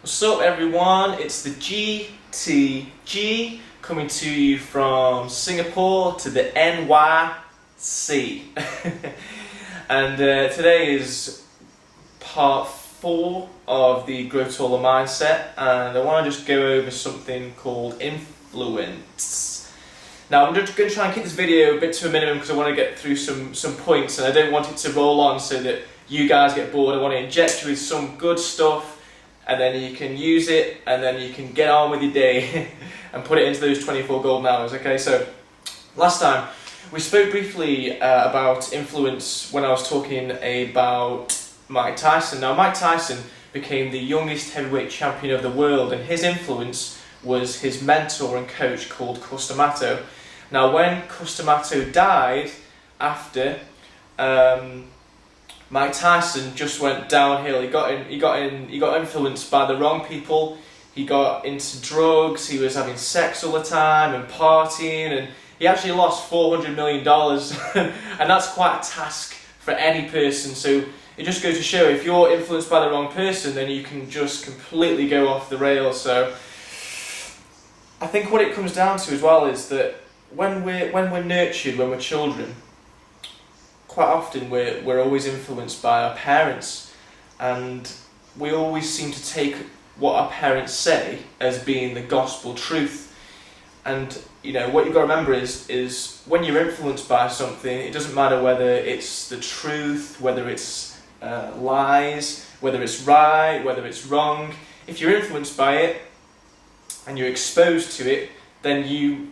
What's up everyone, it's the GTG coming to you from Singapore to the NYC. And today is part 4 of the Grow Taller mindset, and I want to just go over something called influence. Now I'm just going to try and keep this video a bit to a minimum because I want to get through some points, and I don't want it to roll on so that you guys get bored. I want to inject you with some good stuff, and then you can use it, and then you can get on with your day and put it into those 24 golden hours. Okay, so last time we spoke briefly about influence when I was talking about Mike Tyson. Now Mike Tyson became the youngest heavyweight champion of the world, and his influence was his mentor and coach called Customato. Now when Customato died after Mike Tyson just went downhill. He got influenced by the wrong people. He got into drugs. He was having sex all the time and partying, and he actually lost $400 million, and that's quite a task for any person. So it just goes to show, if you're influenced by the wrong person, then you can just completely go off the rails. So I think what it comes down to as well is that when we're nurtured, when we're children, quite often we're always influenced by our parents, and we always seem to take what our parents say as being the gospel truth. And you know what you've got to remember is when you're influenced by something, it doesn't matter whether it's the truth, whether it's lies, whether it's right, whether it's wrong. If you're influenced by it and you're exposed to it, then you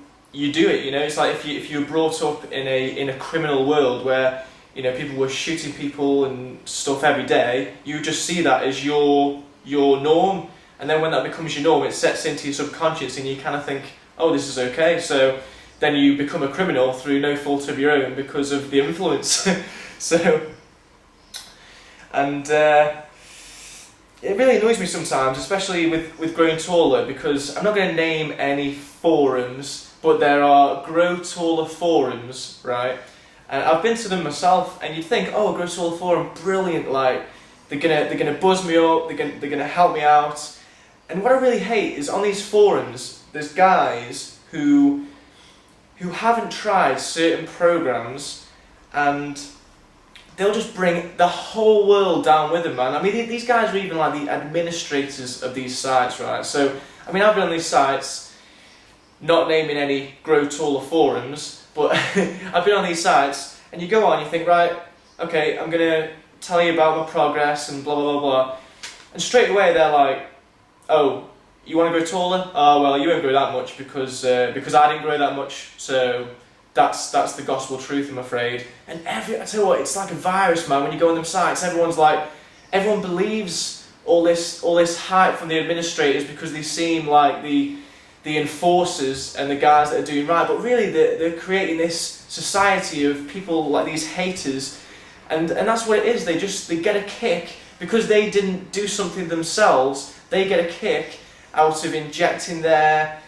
do it. You know, it's like if you were brought up in a criminal world where, you know, people were shooting people and stuff every day, you just see that as your norm, and then when that becomes your norm, it sets into your subconscious, and you kind of think, oh, this is okay. So then you become a criminal through no fault of your own because of the influence. So, and it really annoys me sometimes, especially with growing taller, because I'm not going to name any forums, but there are Grow Taller forums, right? And I've been to them myself, and you'd think, oh, Grow Taller forum, brilliant! Like they're gonna buzz me up, they're gonna help me out. And what I really hate is on these forums, there's guys who haven't tried certain programs, and they'll just bring the whole world down with them, man. I mean, these guys are even like the administrators of these sites, right? So, I mean, I've been on these sites, not naming any Grow Taller forums, but I've been on these sites, and you go on, you think, right, okay, I'm going to tell you about my progress and blah, blah, blah, blah. And straight away they're like, oh, you want to grow taller? Oh, well, you won't grow that much because I didn't grow that much, so that's the gospel truth, I'm afraid. And I tell you what, it's like a virus, man. When you go on them sites, everyone believes all this hype from the administrators because they seem like the enforcers and the guys that are doing right, but really they're creating this society of people like these haters, and that's what it is. They get a kick because they didn't do something themselves. They get a kick out of injecting their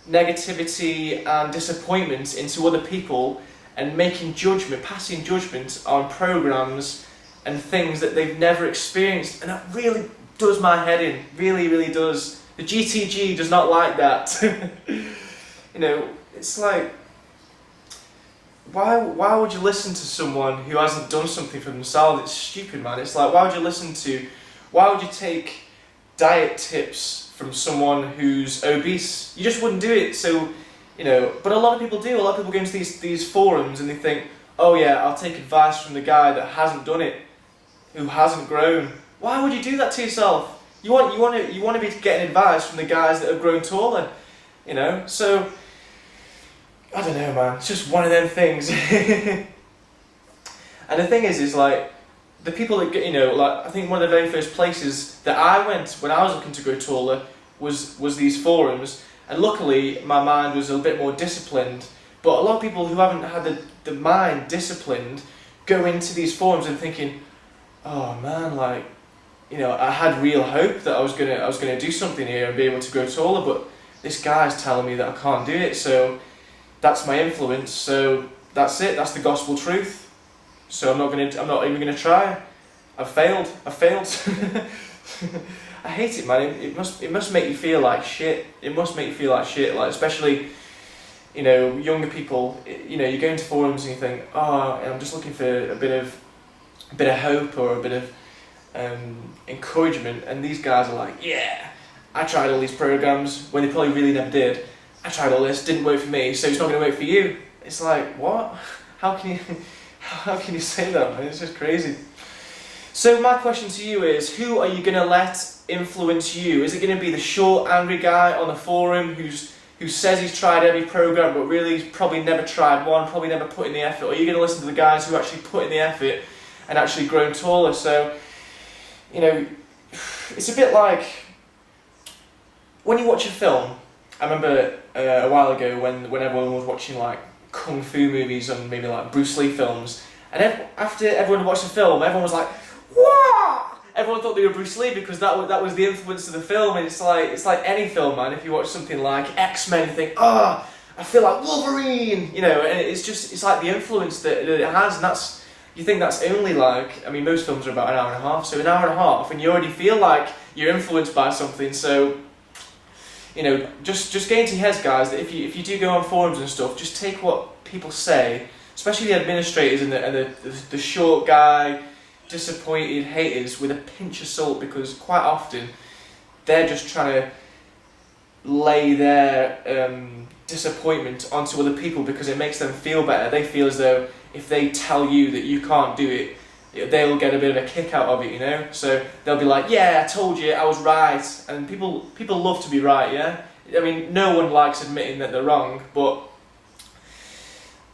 negativity and disappointment into other people and passing judgment on programs and things that they've never experienced, and that really does my head in. Really, really does. The GTG does not like that. You know, it's like, why would you listen to someone who hasn't done something for themselves? It's stupid, man. It's like, why would you take diet tips from someone who's obese? You just wouldn't do it. So, you know, but a lot of people do. A lot of people go into these forums and they think, oh yeah, I'll take advice from the guy that hasn't done it, who hasn't grown. Why would you do that to yourself? You want to be getting advice from the guys that have grown taller, you know. So I don't know, man. It's just one of them things. And the thing is like the people that get, you know, like I think one of the very first places that I went when I was looking to grow taller was these forums, and luckily my mind was a bit more disciplined. But a lot of people who haven't had the mind disciplined go into these forums and thinking, oh man, like, you know, I had real hope that I was gonna do something here and be able to grow taller, but this guy's telling me that I can't do it, so that's my influence, so that's it, that's the gospel truth. So I'm not even gonna try. I've failed. I hate it, man. It must make you feel like shit. It must make you feel like shit, like especially, you know, younger people. You know, you go into forums and you think, oh, I'm just looking for a bit of hope or a bit of encouragement, and these guys are like, yeah, I tried all these programs when they probably really never did. I tried all this, didn't work for me, so it's not going to work for you. It's like, what? How can you say that, man? It's just crazy. So my question to you is, who are you going to let influence you? Is it going to be the short, angry guy on the forum who says he's tried every program, but really he's probably never tried one, probably never put in the effort? Or are you going to listen to the guys who actually put in the effort and actually grown taller? So, you know, it's a bit like when you watch a film. I remember a while ago when everyone was watching like kung fu movies and maybe like Bruce Lee films, and after everyone watched the film, everyone was like, "Whoa!" Everyone thought they were Bruce Lee because that was the influence of the film. And it's like any film, man. If you watch something like X-Men, you think, "Oh, I feel like Wolverine," you know. And it's like the influence that it has, and you think that's only like, I mean, most films are about an hour and a half, so an hour and a half, and you already feel like you're influenced by something. So, you know, just get into your heads, guys, that if you do go on forums and stuff, just take what people say, especially the administrators and the short guy, disappointed haters, with a pinch of salt, because quite often they're just trying to lay their disappointment onto other people because it makes them feel better. They feel as though if they tell you that you can't do it, they'll get a bit of a kick out of it, you know? So they'll be like, yeah, I told you, I was right. And people love to be right, yeah? I mean, no one likes admitting that they're wrong, but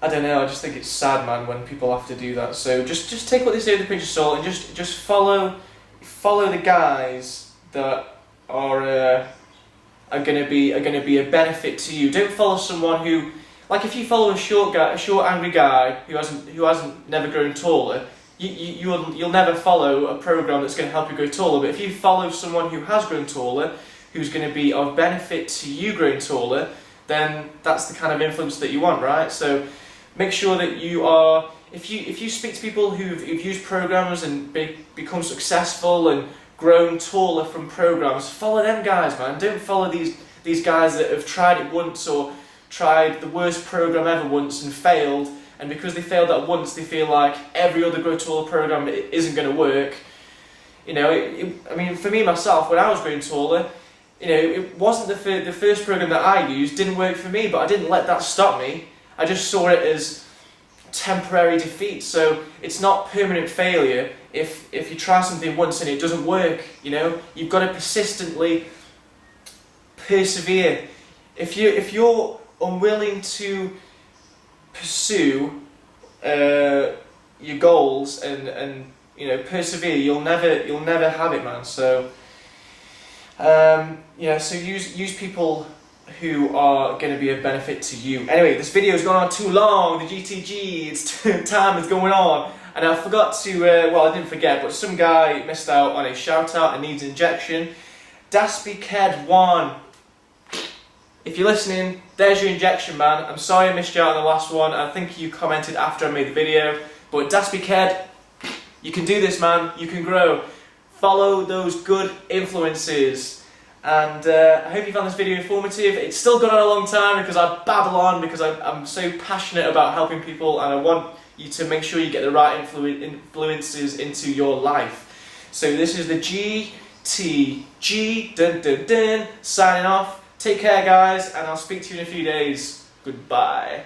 I don't know, I just think it's sad, man, when people have to do that. So just take what they say with a pinch of salt and just follow the guys that are gonna be a benefit to you. Don't follow someone who, like, if you follow a short angry guy who hasn't never grown taller, you'll never follow a program that's going to help you grow taller. But if you follow someone who has grown taller, who's going to be of benefit to you growing taller, then that's the kind of influence that you want, right? So make sure that you are, if you speak to people who've used programs and become successful and grown taller from programs, follow them guys, man. Don't follow these guys that have tried it once or tried the worst program ever once and failed, and because they failed that once, they feel like every other grow taller program isn't going to work. You know, I mean, for me myself, when I was growing taller, you know, it wasn't the first program that I used didn't work for me, but I didn't let that stop me. I just saw it as temporary defeat. So it's not permanent failure if you try something once and it doesn't work. You know, you've got to persistently persevere. If you're unwilling to pursue your goals and you know, persevere, you'll never have it, man. So yeah, so use people who are going to be of benefit to you. Anyway, this video has gone on too long. The GTG, time is going on, and I forgot to. Well, I didn't forget, but some guy missed out on a shout out and needs injection. Daspy Ked 1. If you're listening, there's your injection, man. I'm sorry I missed you out on the last one. I think you commented after I made the video. But Daspy Ked, you can do this, man. You can grow. Follow those good influences. And I hope you found this video informative. It's still gone on a long time because I babble on, because I'm so passionate about helping people, and I want you to make sure you get the right influences into your life. So this is the GTG, dun dun dun, signing off. Take care, guys, and I'll speak to you in a few days. Goodbye.